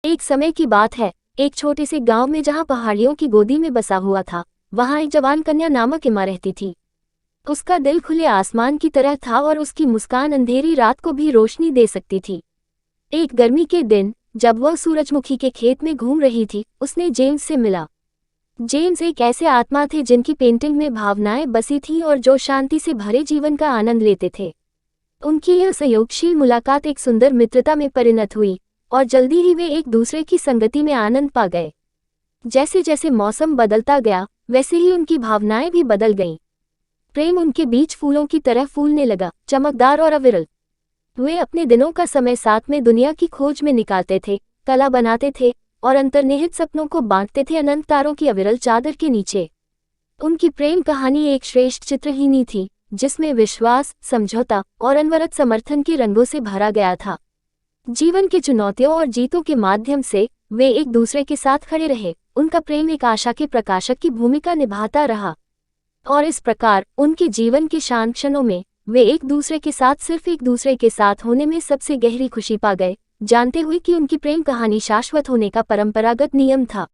एक समय की बात है, एक छोटे से गांव में जहां पहाड़ियों की गोदी में बसा हुआ था, वहां एक जवान कन्या नामक इमा रहती थी। उसका दिल खुले आसमान की तरह था और उसकी मुस्कान अंधेरी रात को भी रोशनी दे सकती थी। एक गर्मी के दिन, जब वह सूरजमुखी के खेत में घूम रही थी, उसने जेम्स से मिला। जेम्स एक ऐसे आत्मा थे जिनकी पेंटिंग में भावनाएं बसी थीं और जो शांति से भरे जीवन का आनंद लेते थे। उनकी यह संयोगशील मुलाकात एक सुंदर मित्रता में परिणत हुई, और जल्दी ही वे एक दूसरे की संगति में आनंद पा गए। जैसे जैसे मौसम बदलता गया, वैसे ही उनकी भावनाएं भी बदल गईं। प्रेम उनके बीच फूलों की तरह फूलने लगा, चमकदार और अविरल। वे अपने दिनों का समय साथ में दुनिया की खोज में निकालते थे, कला बनाते थे और अंतर्निहित सपनों को बांटते थे अनंत तारों की अविरल चादर के नीचे। उनकी प्रेम कहानी एक श्रेष्ठ चित्रहीनी थी, जिसमें विश्वास, समझौता और अनवरत समर्थन के रंगों से भरा गया था। जीवन की चुनौतियों और जीतों के माध्यम से वे एक दूसरे के साथ खड़े रहे। उनका प्रेम एक आशा के प्रकाशक की भूमिका निभाता रहा, और इस प्रकार उनके जीवन के शांत क्षणों में वे एक दूसरे के साथ सिर्फ एक दूसरे के साथ होने में सबसे गहरी खुशी पा गए, जानते हुए कि उनकी प्रेम कहानी शाश्वत होने का परंपरागत नियम था।